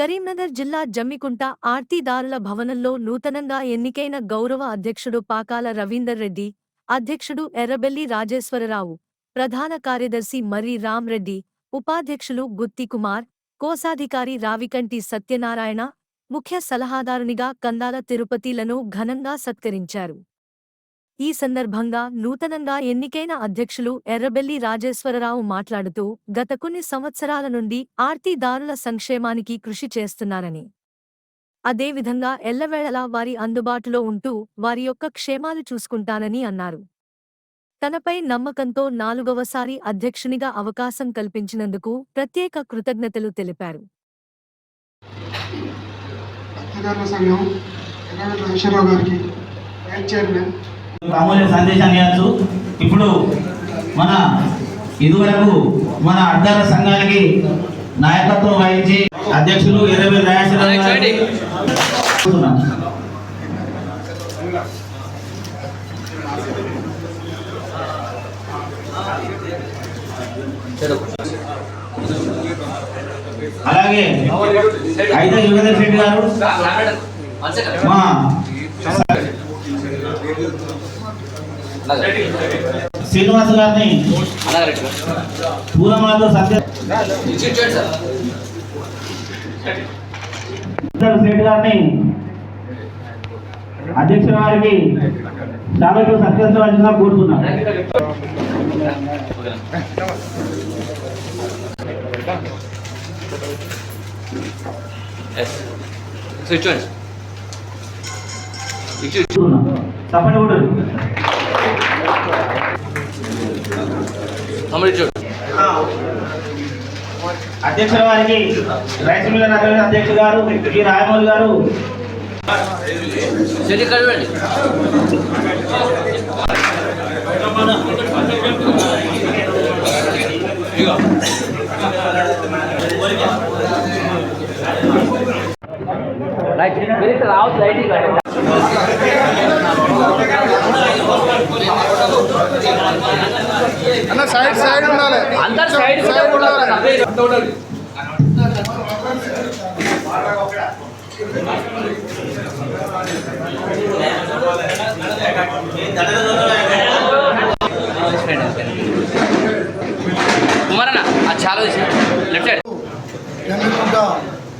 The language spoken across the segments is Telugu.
కరీంనగర్ జిల్లా జమ్మికుంట ఆర్తిదారుల భవనంలో నూతనంగా ఎన్నికైన గౌరవ అధ్యక్షుడు పాకాల రవీందర్ రెడ్డి, అధ్యక్షుడు ఎర్రబెల్లి రాజేశ్వరరావు, ప్రధాన కార్యదర్శి మర్రి రామ్ రెడ్డి, ఉపాధ్యక్షులు గుత్తి కుమార్, కోశాధికారి రావికంటి సత్యనారాయణ, ముఖ్య సలహాదారునిగా కందాల తిరుపతిలను ఘనంగా సత్కరించారు. ఈ సందర్భంగా నూతనంగా ఎన్నికైన అధ్యక్షులు ఎర్రబెల్లి రాజేశ్వరరావు మాట్లాడుతూ గత కొన్ని సంవత్సరాల నుండి ఆర్తిదారుల సంక్షేమానికి కృషి చేస్తున్నారని, అదేవిధంగా ఎల్లవేళలా వారి అందుబాటులో ఉంటూ వారి యొక్క క్షేమాలు చూసుకుంటానని అన్నారు. తనపై నమ్మకంతో 4వసారి అధ్యక్షునిగా అవకాశం కల్పించినందుకు ప్రత్యేక కృతజ్ఞతలు తెలిపారు. అమూల్య సందేశాన్ని ఇవ్వచ్చు. ఇప్పుడు ఇదివరకు మన అడ్డాల సంఘానికి నాయకత్వం వహించి అధ్యక్షులు ఎర్రబెల్లి రాజేశ్వరరావు అలాగే అయితే యుగదర్ రెడ్డి గారు, మా శ్రీనివాస్ గారిని, పూలమాతో సత్య రెడ్డి గారిని అధ్యక్షుల వారికి సభకు సత్కరించవలసిందిగా కోరుతున్నాను. తప్పని కూడా అధ్యక్షుల వారికి రైస్ మిల్లర్ అధ్యక్షులు గారు ఈ రాయమౌళి గారు అన్న సైడ్ ఉండాలి, అందరు సైడ్ ఉండాలి. జమ్మికుంట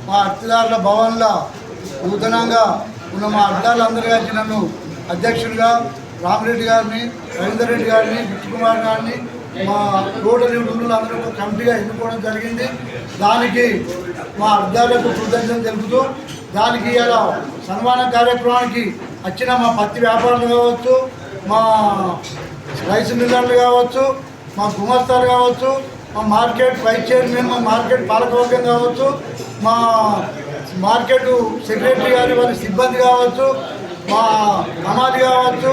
మా అర్తిదారుల భవన్లో నూతనంగా ఉన్న మా అడ్డాలందరూ కలిసి నన్ను అధ్యక్షుడిగా రామరెడ్డి గారిని, రవీందర్ రెడ్డి గారిని, గుత్తి కుమార్ గారిని, మా రోడ్డు అందరూ కమిటీగా ఎన్నుకోవడం జరిగింది. దానికి మా అడ్డాలకు కృతజ్ఞతలు తెలుపుతూ, దానికి ఇలా సన్మాన కార్యక్రమానికి వచ్చిన మా పత్తి వ్యాపారులు కావచ్చు, మా రైస్ మిల్లర్లు కావచ్చు, మా గుమస్తాలు కావచ్చు, మా మార్కెట్ వైస్ చైర్మన్, మా మార్కెట్ పాలకవర్గం కావచ్చు, మా మార్కెట్ సెక్రటరీ గారి వారి సిబ్బంది కావచ్చు, మా అమాది కావచ్చు,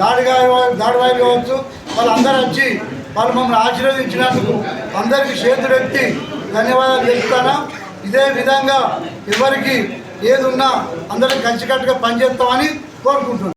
దాడివాయి కావచ్చు, వాళ్ళందరూ వచ్చి వాళ్ళు మమ్మల్ని ఆశీర్వదించినందుకు అందరికీ చేతులెత్తి ధన్యవాదాలు తెలుపుతాను. ఇదే విధంగా ఎవరికి ఏది ఉన్నా అందరం కలిసికట్టుగా పనిచేస్తామని కోరుకుంటున్నాను.